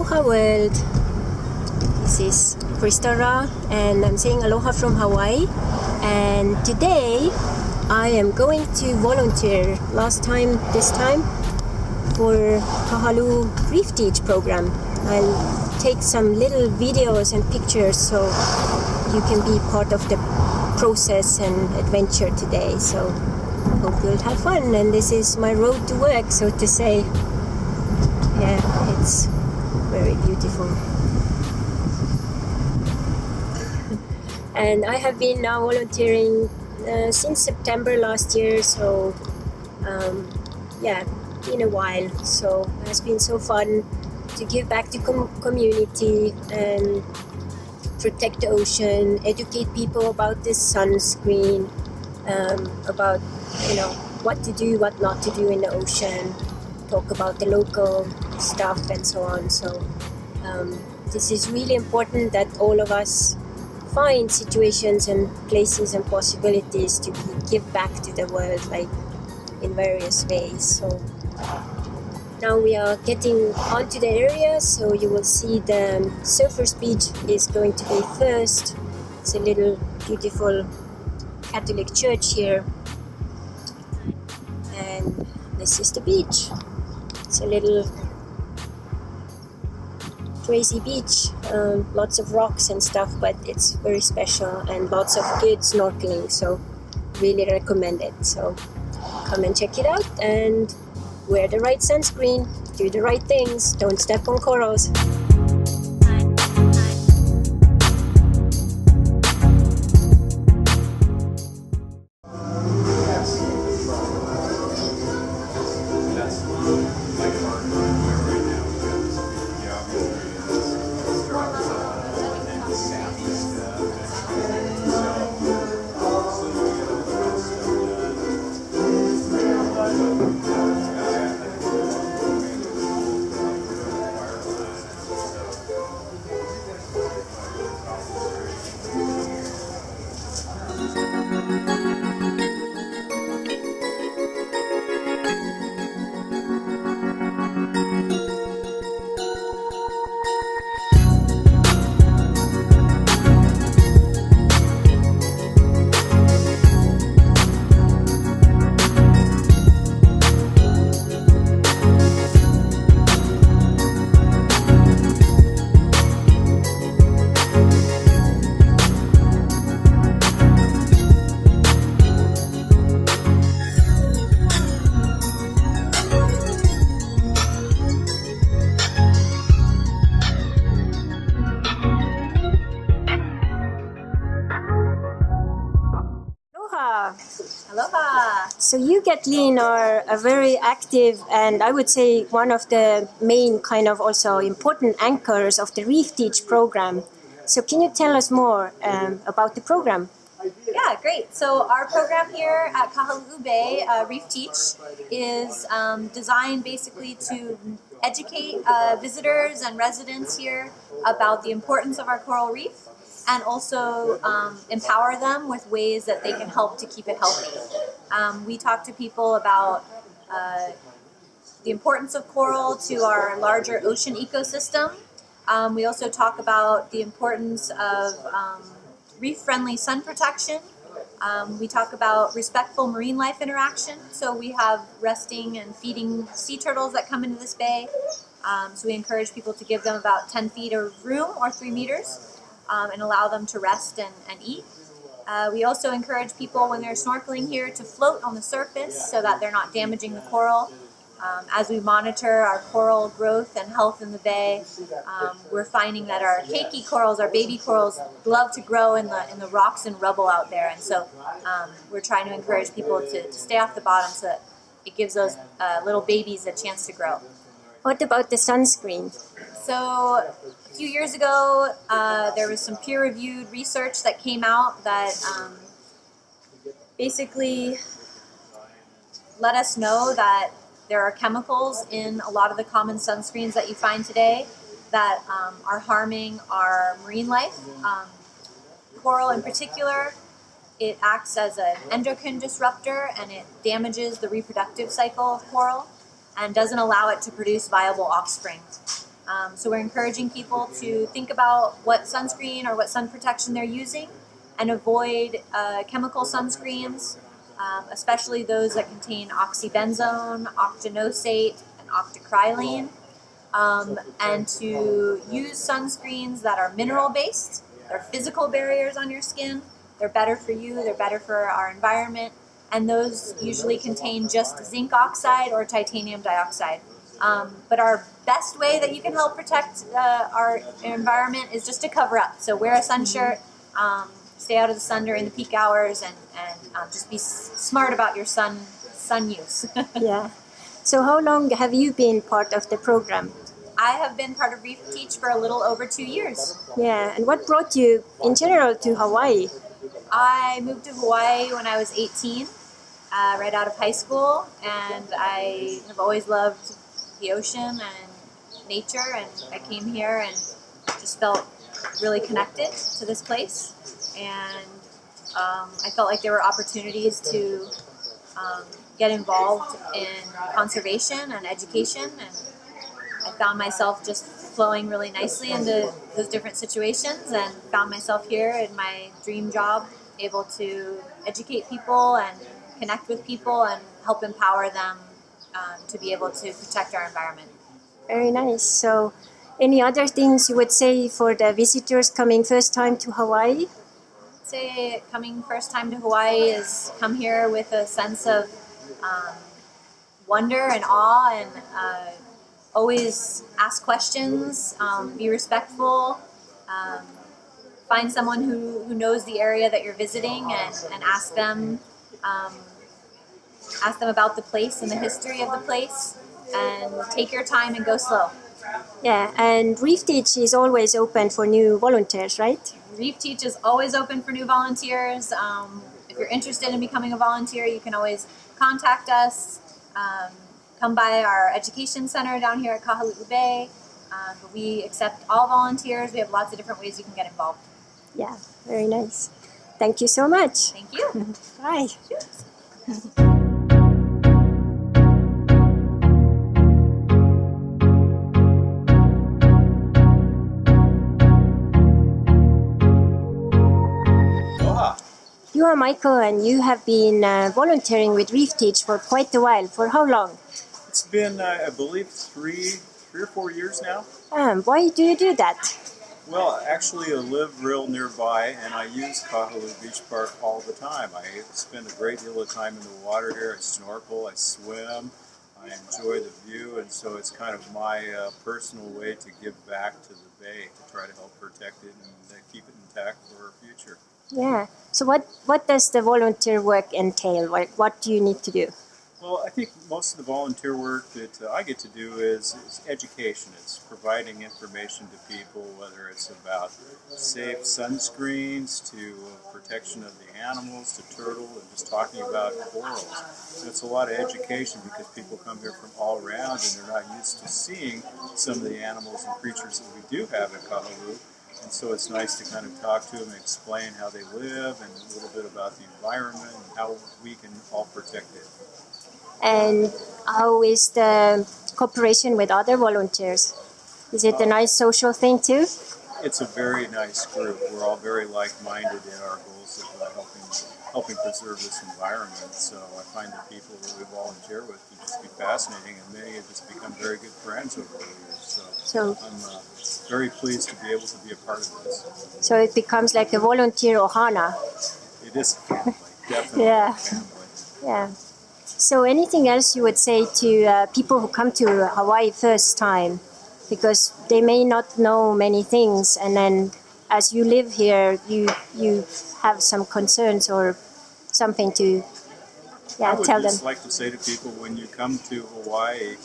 Aloha world. This is Crystal Ra and I'm saying aloha from Hawaii, and today I am going to volunteer this time for Kahaluu Reef Teach program. I'll take some little videos and pictures so you can be part of the process and adventure today. So hope you'll have fun, and this is my road to work, so to say. Yeah, it's very beautiful. And I have been now volunteering since September last year, so yeah, been a while. So it has been so fun to give back to community and protect the ocean, educate people about this sunscreen, about what to do, what not to do in the ocean, talk about the local stuff and so on. So this is really important that all of us find situations and places and possibilities to give back to the world, like in various ways. So now we are getting onto the area, so you will see the Surfers Beach is going to be first. It's a little beautiful Catholic church here, and this is the beach. It's a little crazy beach, lots of rocks and stuff, but it's very special and lots of good snorkeling, so really recommend it. So come and check it out and wear the right sunscreen, do the right things, don't step on corals. Aloha! So you, Kathleen, are a very active and I would say one of the main kind of also important anchors of the Reef Teach program. So can you tell us more about the program? Yeah, great. So our program here at Kahaluu Bay, Reef Teach, is designed basically to educate visitors and residents here about the importance of our coral reef, and also empower them with ways that they can help to keep it healthy. We talk to people about the importance of coral to our larger ocean ecosystem. We also talk about the importance of reef-friendly sun protection. We talk about respectful marine life interaction. So we have resting and feeding sea turtles that come into this bay. So we encourage people to give them about 10 feet of room, or 3 meters. And allow them to rest and eat. We also encourage people when they're snorkeling here to float on the surface so that they're not damaging the coral. As we monitor our coral growth and health in the bay, we're finding that our keiki corals, our baby corals, love to grow in the rocks and rubble out there. And so we're trying to encourage people to stay off the bottom so that it gives those little babies a chance to grow. What about the sunscreen? So a few years ago, there was some peer-reviewed research that came out that basically let us know that there are chemicals in a lot of the common sunscreens that you find today that are harming our marine life. Coral in particular, it acts as an endocrine disruptor, and it damages the reproductive cycle of coral and doesn't allow it to produce viable offspring. So we're encouraging people to think about what sunscreen or what sun protection they're using and avoid chemical sunscreens, especially those that contain oxybenzone, octinoxate, and octocrylene, and to use sunscreens that are mineral-based. They're physical barriers on your skin. They're better for you, they're better for our environment, and those usually contain just zinc oxide or titanium dioxide. But our best way that you can help protect our environment is just to cover up. So wear a sun shirt, stay out of the sun during the peak hours, and just be smart about your sun use. Yeah. So how long have you been part of the program? I have been part of Reef Teach for a little over 2 years. Yeah, and what brought you in general to Hawaii? I moved to Hawaii when I was 18, right out of high school, and I have always loved the ocean and nature, and I came here and just felt really connected to this place, and I felt like there were opportunities to get involved in conservation and education, and I found myself just flowing really nicely into those different situations and found myself here in my dream job, able to educate people and connect with people and help empower them to be able to protect our environment. Very nice. So any other things you would say for the visitors coming first time to Hawaii? I'd say coming first time to Hawaii is come here with a sense of wonder and awe, and always ask questions, be respectful, find someone who knows the area that you're visiting and ask them about the place and the history of the place, and take your time and go slow. Yeah, and Reef Teach is always open for new volunteers, right? Reef Teach is always open for new volunteers. If you're interested in becoming a volunteer, you can always contact us. Come by our education center down here at Kahaluu Bay. But we accept all volunteers. We have lots of different ways you can get involved. Yeah, very nice. Thank you so much. Thank you. Bye. Aloha. You are Michael, and you have been volunteering with Reef Teach for quite a while. For how long? It's been, I believe, three or 4 years now. Why do you do that? Well, actually, I live real nearby, and I use Kahaluu Beach Park all the time. I spend a great deal of time in the water here. I snorkel, I swim, I enjoy the view, and so it's kind of my personal way to give back to the bay, to try to help protect it and keep it intact for our future. Yeah. So what does the volunteer work entail? What do you need to do? Well, I think most of the volunteer work that I get to do is education. It's providing information to people, whether it's about safe sunscreens to protection of the animals, to turtle, and just talking about corals. And it's a lot of education because people come here from all around and they're not used to seeing some of the animals and creatures that we do have in Kahaluu. And so it's nice to kind of talk to them and explain how they live and a little bit about the environment and how we can all protect it. And how is the cooperation with other volunteers? Is it a nice social thing too? It's a very nice group. We're all very like-minded in our goals of helping preserve this environment. So I find the people that we volunteer with to just be fascinating, and many have just become very good friends over the years. So I'm very pleased to be able to be a part of this. So it becomes like a volunteer ohana. It is a family, definitely Yeah. a family. Yeah. So anything else you would say to people who come to Hawaii first time? Because they may not know many things, and then as you live here, you have some concerns or something to I would tell just them. like to say to people, when you come to Hawaii,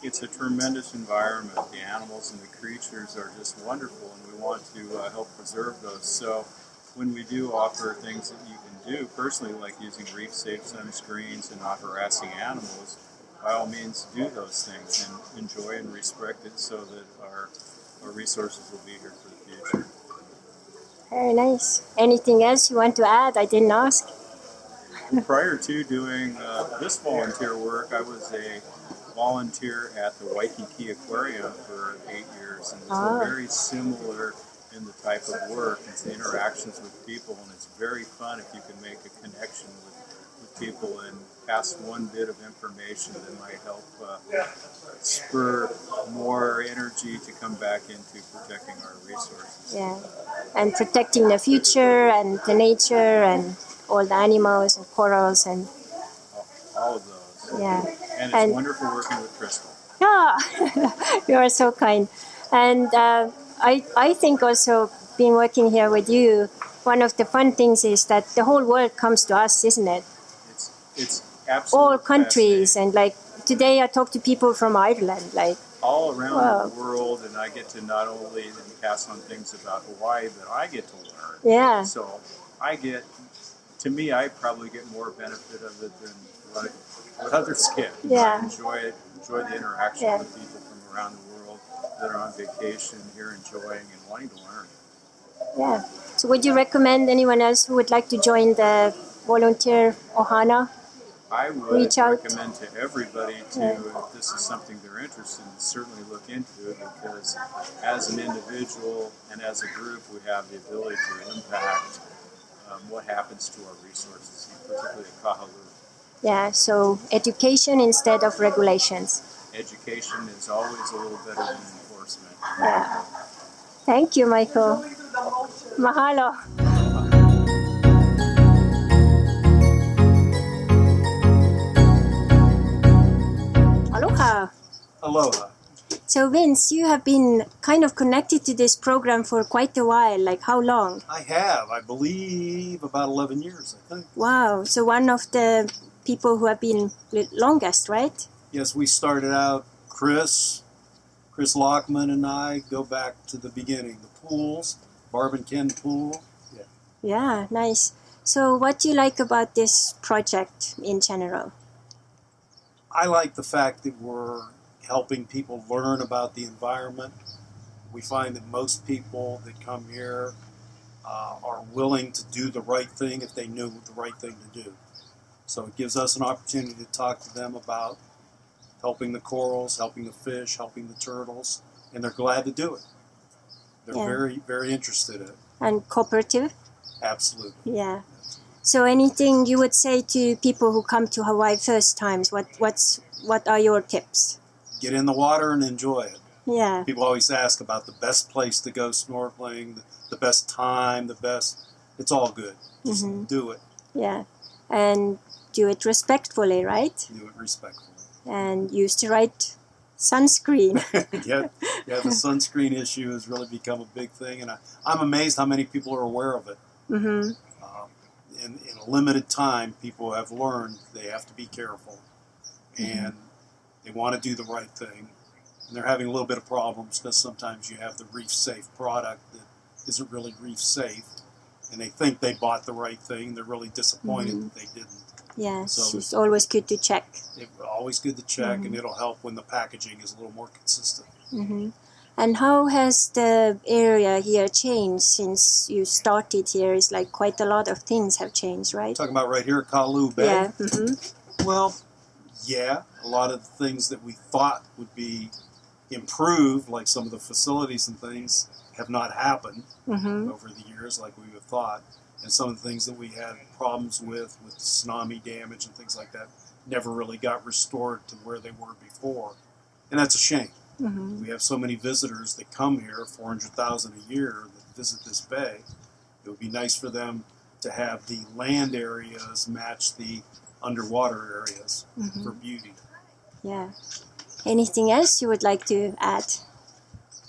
it's a tremendous environment. The animals and the creatures are just wonderful, and we want to help preserve those. So when we do offer things that you can do, personally, like using reef-safe sunscreens and not harassing animals, by all means do those things and enjoy and respect it so that our resources will be here for the future. Very nice. Anything else you want to add? I didn't ask. Prior to doing this volunteer work, I was a volunteer at the Waikiki Aquarium for 8 years, and it's very similar in the type of work. It's the interactions with people, and it's very fun if you can make a connection with people and pass one bit of information that might help spur more energy to come back into protecting our resources. Yeah, and protecting the future and the nature and all the animals and corals and all of those. Yeah, and it's wonderful working with Crystal. Yeah, you are so kind. And I think also being working here with you, one of the fun things is that the whole world comes to us, isn't it? It's absolutely all countries, and like today I talk to people from Ireland, like all around the world, and I get to not only pass on things about Hawaii, but I get to learn. Yeah. So I probably get more benefit of it than what others get. Yeah. I enjoy the interaction with people from around the world that are on vacation here, enjoying and wanting to learn. Yeah. So would you recommend anyone else who would like to join the volunteer ohana? I would recommend to everybody if this is something they're interested in, certainly look into it, because as an individual and as a group, we have the ability to impact what happens to our resources, particularly at Kahaluu. Yeah, so education instead of regulations. Education is always a little better than enforcement. Yeah. Thank you, Michael. Mahalo. Aloha. Aloha. So Vince, you have been kind of connected to this program for quite a while. Like how long? I have, I believe, about 11 years, I think. Wow. So one of the people who have been longest, right? Yes, we started out, Chris Lockman and I go back to the beginning. The pools, Barb and Ken pool. Yeah, nice. So what do you like about this project in general? I like the fact that we're helping people learn about the environment. We find that most people that come here are willing to do the right thing if they knew the right thing to do. So it gives us an opportunity to talk to them about helping the corals, helping the fish, helping the turtles, and they're glad to do it. They're very, very interested in it. And cooperative? Absolutely. Yeah. So anything you would say to people who come to Hawaii first times, what are your tips? Get in the water and enjoy it. Yeah. People always ask about the best place to go snorkeling, the best time, it's all good. Just do it. Yeah. And do it respectfully, right? Do it respectfully. And use the right sunscreen. yeah, the sunscreen issue has really become a big thing, and I'm amazed how many people are aware of it. Mm-hmm. In a limited time, people have learned they have to be careful, and they want to do the right thing. And they're having a little bit of problems because sometimes you have the reef safe product that isn't really reef safe, and they think they bought the right thing. They're really disappointed that they didn't. Yeah, so it's always good to check. It's always good to check, and it'll help when the packaging is a little more consistent. And how has the area here changed since you started here? It's like quite a lot of things have changed, right? Talking about right here at Kahaluu Bay? Yeah. Well, yeah, a lot of the things that we thought would be improved, like some of the facilities and things, have not happened over the years like we would have thought. And some of the things that we had problems with tsunami damage and things like that, never really got restored to where they were before. And that's a shame. We have so many visitors that come here, 400,000 a year, that visit this bay. It would be nice for them to have the land areas match the underwater areas for beauty. Yeah. Anything else you would like to add?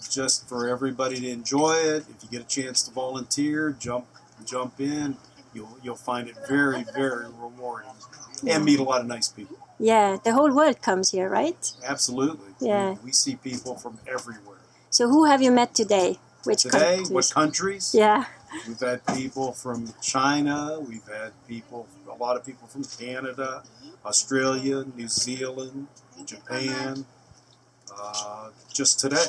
Just for everybody to enjoy it. If you get a chance to volunteer, jump in. You'll find it very, very rewarding, and meet a lot of nice people. Yeah, the whole world comes here, right? Absolutely. Yeah. We see people from everywhere. So who have you met today? Which countries? What countries? Yeah. We've had people from China. We've had a lot of people from Canada, Australia, New Zealand, Japan, just today.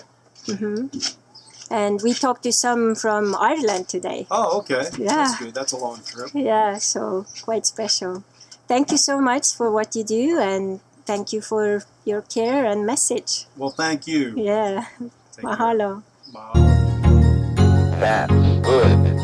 And we talked to some from Ireland today. Oh, okay. Yeah. That's good. That's a long trip. Yeah, so quite special. Thank you so much for what you do, and thank you for your care and message. Well, thank you. Yeah. Take care. Mahalo. Mahalo. That's good.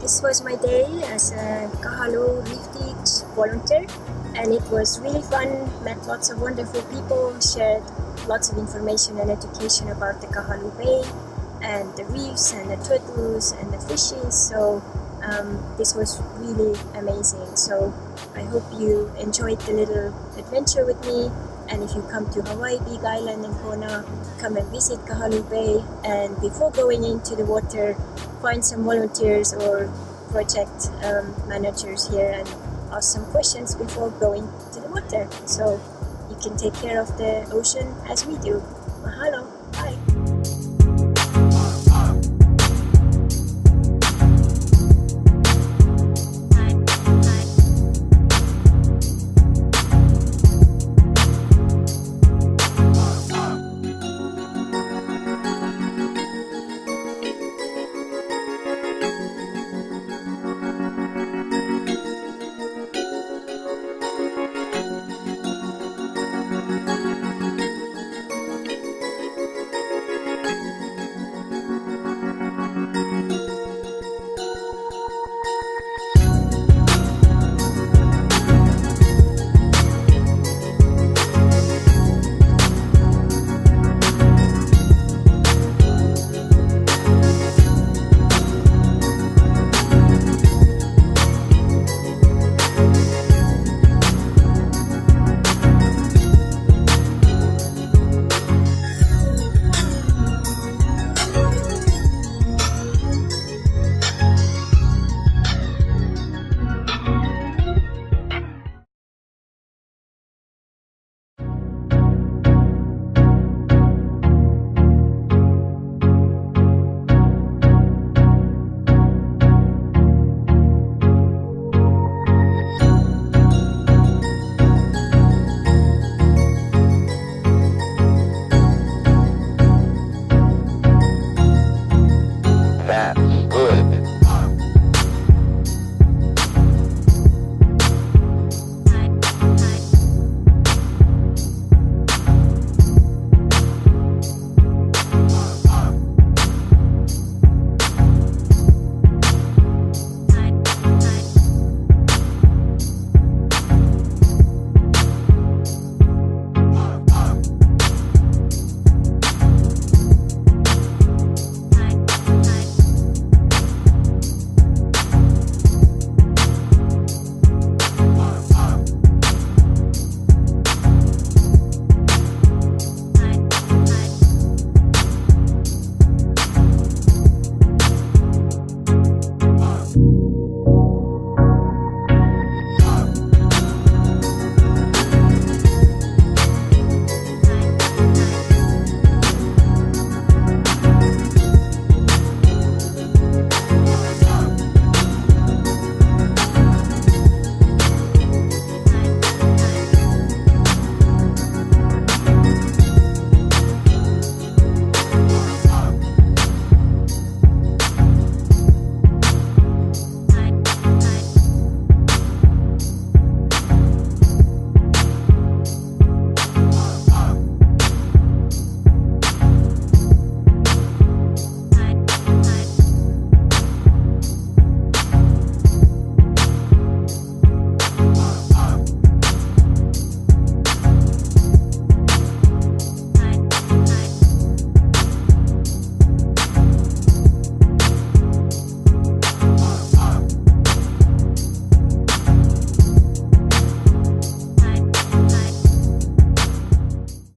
This was my day as a Kahaluu Reef Teach volunteer, and it was really fun. Met lots of wonderful people, shared lots of information and education about the Kahaluu Bay and the reefs and the turtles and the fishes. So this was really amazing. So I hope you enjoyed the little adventure with me. And if you come to Hawaii, Big Island and Kona, come and visit Kahaluu Bay. And before going into the water, find some volunteers or project managers here and ask some questions before going to the water. So you can take care of the ocean as we do.